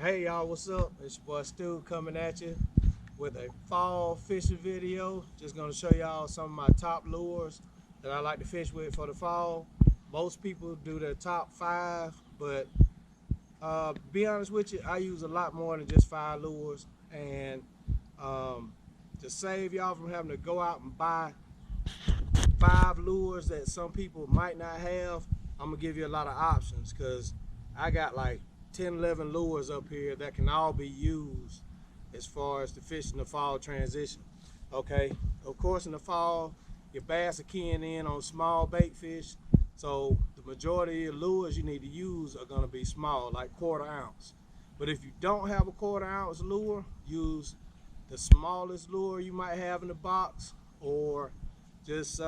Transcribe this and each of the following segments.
Hey y'all, what's up? It's your boy Stu coming at you with a fall fishing video. Just gonna show y'all some of my top lures that I like to fish with for the fall. Most people do their top 5, but be honest with you, I use a lot more than just 5 lures. And to save y'all from having to go out and buy 5 lures that some people might not have, I'm gonna give you a lot of options because I got like 10, 11 lures up here that can all be used as far as the fish in the fall transition. Okay, of course in the fall, your bass are keying in on small bait fish, so the majority of your lures you need to use are gonna be small, like 1/4 ounce. But if you don't have a 1/4 ounce lure, use the smallest lure you might have in the box, or just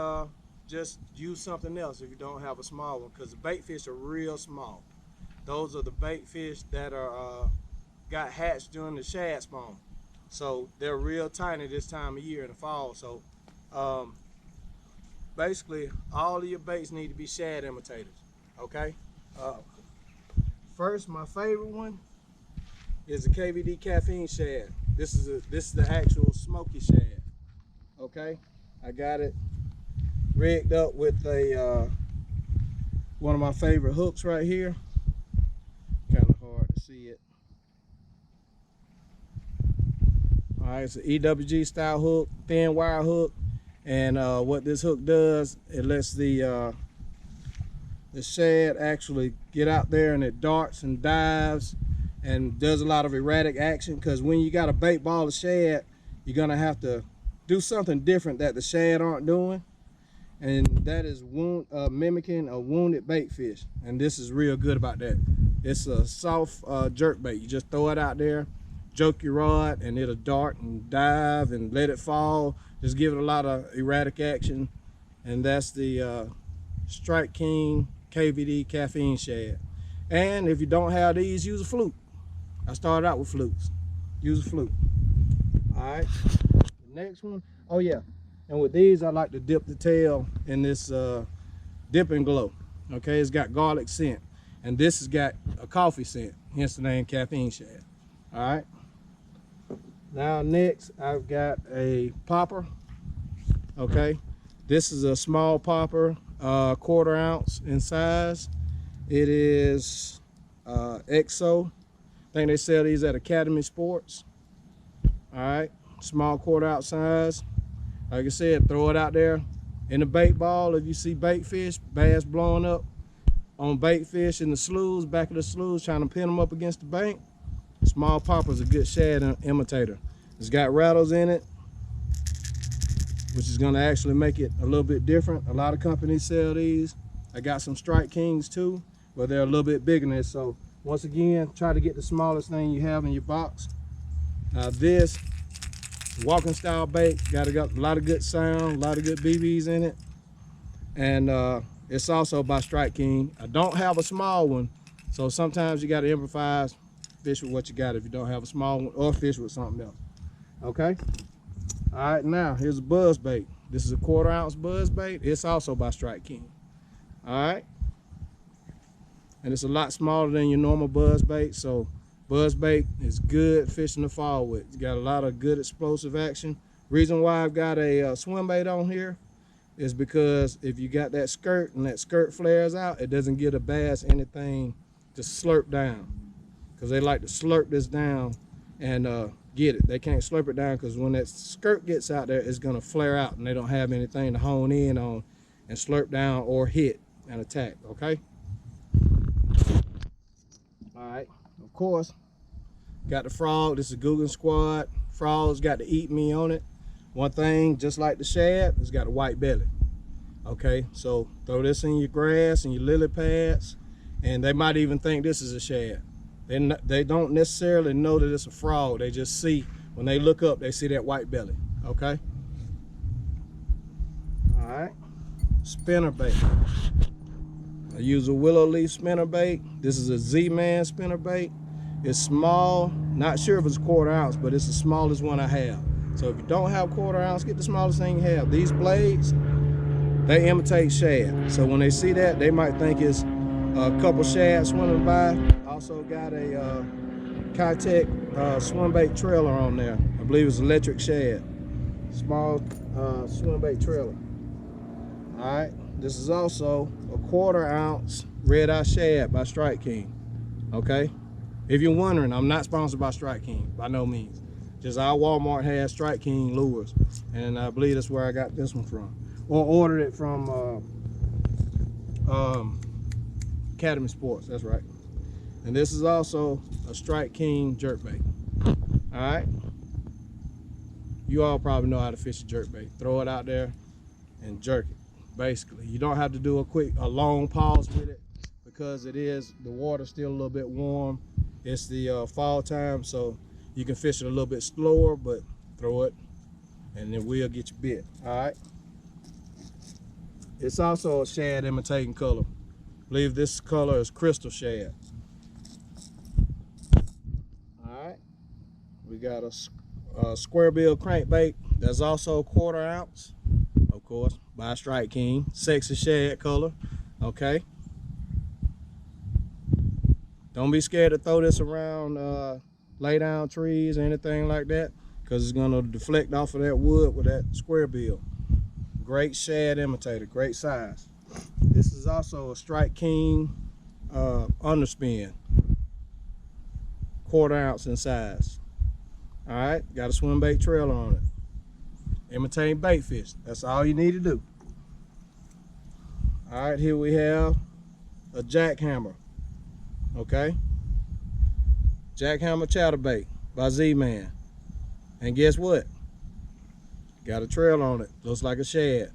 use something else if you don't have a small one, because the bait fish are real small. Those are the bait fish that are got hatched during the shad spawn, so they're real tiny this time of year in the fall. So basically all of your baits need to be shad imitators. Okay, first, my favorite one is the KVD caffeine shad. This is the actual smoky shad. Okay, I got it rigged up with a one of my favorite hooks right here. Kind of hard to see it. All right, it's an EWG style hook, thin wire hook, and what this hook does, it lets the shad actually get out there, and it darts and dives and does a lot of erratic action. Because when you got a bait ball of shad, you're gonna have to do something different that the shad aren't doing, and that is mimicking a wounded bait fish. And this is real good about that. It's a soft jerk bait. You just throw it out there, joke your rod, and it'll dart and dive and let it fall. Just give it a lot of erratic action. And that's the Strike King KVD caffeine shad. And if you don't have these, use a fluke. I started out with flukes. Use a fluke. All right. The next one, oh yeah. And with these, I like to dip the tail in this Dip and Glow. Okay, it's got garlic scent. And this has got a coffee scent, hence the name caffeine shad. All right. Now next, I've got a popper. Okay, this is a small popper, 1/4 ounce in size. It is XO. I think they sell these at Academy Sports. All right, small 1/4 ounce size. Like I said, throw it out there in the bait ball. If you see bait fish, bass blowing up on bait fish in the sloughs, back of the sloughs, trying to pin them up against the bank, small popper is a good shad imitator. It's got rattles in it, which is gonna actually make it a little bit different. A lot of companies sell these. I got some Strike Kings too, but they're a little bit bigger than this. So once again, try to get the smallest thing you have in your box. Now this walking style bait got a lot of good sound, a lot of good BBs in it, and it's also by Strike King. I don't have a small one, so sometimes you got to improvise, fish with what you got if you don't have a small one, or fish with something else. Okay. All right, now here's a buzz bait. This is a 1/4 ounce buzz bait. It's also by Strike King. All right, and it's a lot smaller than your normal buzz bait, so buzz bait is good fishing the fall with. It's got a lot of good explosive action. Reason why I've got a swim bait on here is because if you got that skirt and that skirt flares out, it doesn't give a bass anything to slurp down, because they like to slurp this down and get it. They can't slurp it down because when that skirt gets out there, it's gonna flare out and they don't have anything to hone in on and slurp down or hit and attack. Okay. All right. Of course, got the frog. This is Googan Squad. Frog's got the eat me on it. One thing, just like the shad, it's got a white belly. Okay, so throw this in your grass and your lily pads, and they might even think this is a shad. They don't necessarily know that it's a frog. They just see, when they look up, they see that white belly. Okay. All right. Spinner bait. I use a willow leaf spinner bait. This is a Z-Man spinner bait. It's small. Not sure if it's 1/4 ounce, but it's the smallest one I have. So if you don't have 1/4 ounce, get the smallest thing you have. These blades, they imitate shad. So when they see that, they might think it's a couple shads swimming by. Also got a Kitech swim bait trailer on there. I believe it's electric shad. Small swim bait trailer. All right. This is also a 1/4 ounce red eye shad by Strike King. Okay. If you're wondering, I'm not sponsored by Strike King by no means. Just our Walmart has Strike King lures, and I believe that's where I got this one from, or ordered it from Academy Sports. That's right. And this is also a Strike King jerkbait. All right. You all probably know how to fish a jerkbait. Throw it out there and jerk it. Basically, you don't have to do a long pause with it because the water's still a little bit warm. It's the fall time, so you can fish it a little bit slower, but throw it and then we'll get you bit. All right. It's also a shad imitating color. I believe this color is crystal shad. All right. We got a square bill crankbait that's also a 1/4 ounce, of course, by Strike King. Sexy shad color. Okay. Don't be scared to throw this around lay down trees or anything like that, because it's going to deflect off of that wood with that square bill. Great shad imitator, great size. This is also a Strike King underspin, 1/4 ounce in size. All right, got a swim bait trailer on it. Imitating bait fish, that's all you need to do. All right, here we have a jackhammer. Okay, jackhammer chatterbait by Z-Man, and guess what? Got a trail on it. Looks like a shad.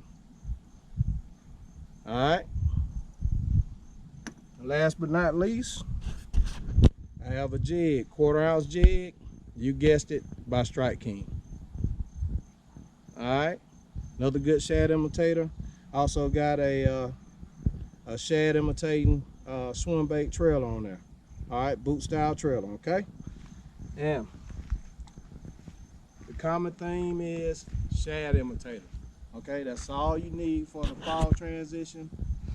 All right. And last but not least, I have a jig, 1/4 ounce jig. You guessed it, by Strike King. All right. Another good shad imitator. Also got a shad imitating swim bait trailer on there. All right, boot style trailer. Okay. And the common theme is shad imitator. Okay, that's all you need for the fall transition.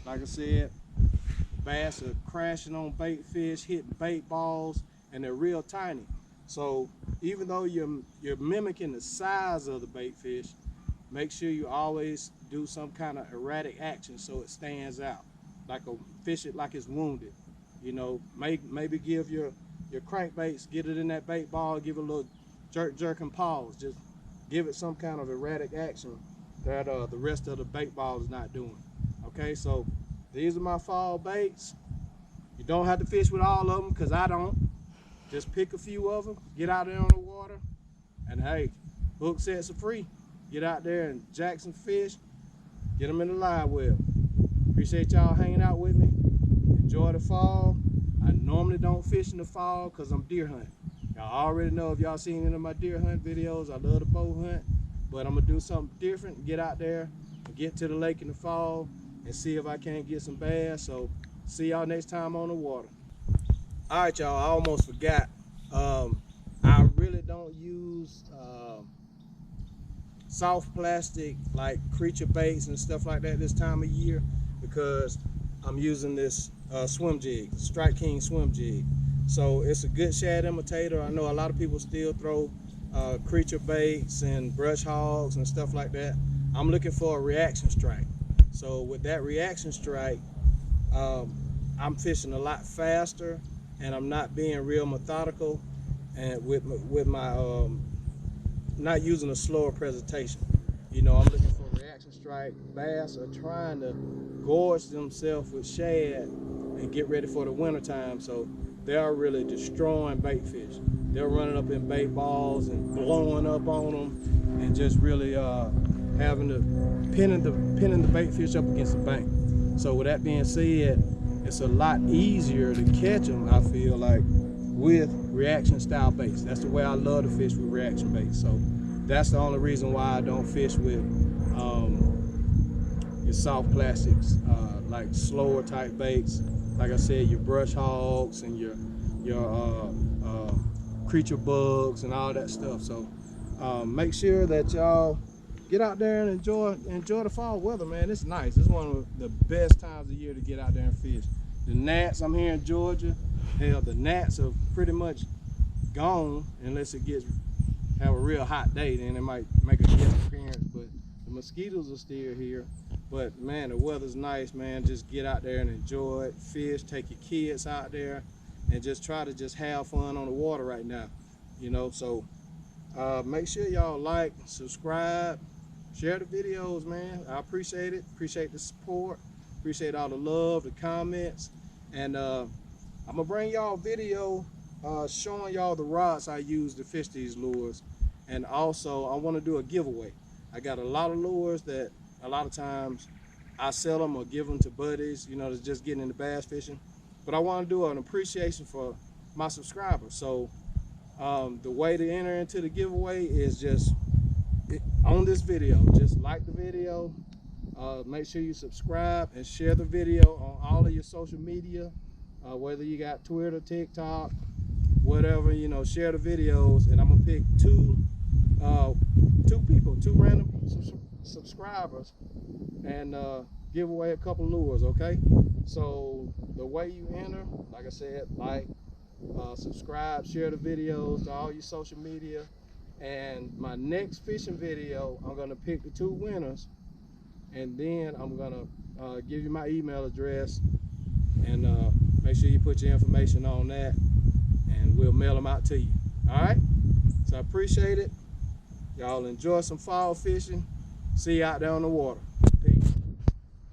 Like I said, bass are crashing on bait fish, hitting bait balls, and they're real tiny. So even though you're mimicking the size of the bait fish, make sure you always do some kind of erratic action so it stands out. Like fish it like it's wounded. You know, maybe give your crankbaits, get it in that bait ball, give it a little jerk and pause. Just give it some kind of erratic action that the rest of the bait ball is not doing. Okay, so these are my fall baits. You don't have to fish with all of them, because I don't. Just pick a few of them, get out there on the water, and hey, hook sets are free. Get out there and jack some fish, get them in the live well. Appreciate y'all hanging out with me. Enjoy the fall. I normally don't fish in the fall because I'm deer hunting. Y'all already know, if y'all seen any of my deer hunt videos, I love to bow hunt, but I'm gonna do something different, get out there and get to the lake in the fall and see if I can't get some bass. So see y'all next time on the water. All right, y'all, I almost forgot. I really don't use soft plastic like creature baits and stuff like that this time of year, because I'm using this swim jig, Strike King swim jig. So it's a good shad imitator. I know a lot of people still throw creature baits and brush hogs and stuff like that. I'm looking for a reaction strike. So with that reaction strike, I'm fishing a lot faster, and I'm not being real methodical, and with my not using a slower presentation. You know, I'm looking for a reaction strike. Bass are trying to gorge themselves with shad and get ready for the winter time, so they are really destroying bait fish. They're running up in bait balls and blowing up on them, and just really having to pinning the bait fish up against the bank. So with that being said, it's a lot easier to catch them, I feel like, with reaction style baits. That's the way I love to fish, with reaction baits. So that's the only reason why I don't fish with your soft plastics, like slower type baits. Like I said, your brush hogs and your creature bugs and all that stuff. So make sure that y'all get out there and enjoy the fall weather, man. It's nice. It's one of the best times of year to get out there and fish. The gnats, I'm here in Georgia. Hell, the gnats are pretty much gone unless it gets have a real hot day. Then it might make a guest appearance, but the mosquitoes are still here. But man, the weather's nice, man. Just get out there and enjoy it. Fish, take your kids out there, and just try to just have fun on the water right now. You know, so make sure y'all like, subscribe, share the videos, man. I appreciate it. Appreciate the support. Appreciate all the love, the comments, and I'm gonna bring y'all a video showing y'all the rods I use to fish these lures, and also I want to do a giveaway. I got a lot of lures that a lot of times I sell them or give them to buddies, you know, that's just getting into bass fishing. But I want to do an appreciation for my subscribers. So the way to enter into the giveaway is just on this video. Just like the video, make sure you subscribe and share the video on all of your social media, whether you got Twitter, TikTok, whatever, you know, share the videos, and I'm gonna pick two random subscribers, and give away a couple lures. Okay, so the way you enter, like I said, like, subscribe, share the videos to all your social media, and my next fishing video, I'm gonna pick the 2 winners, and then I'm gonna give you my email address, and make sure you put your information on that, and we'll mail them out to you. All right, so I appreciate it. Y'all enjoy some fall fishing. See you out there on the water. Peace.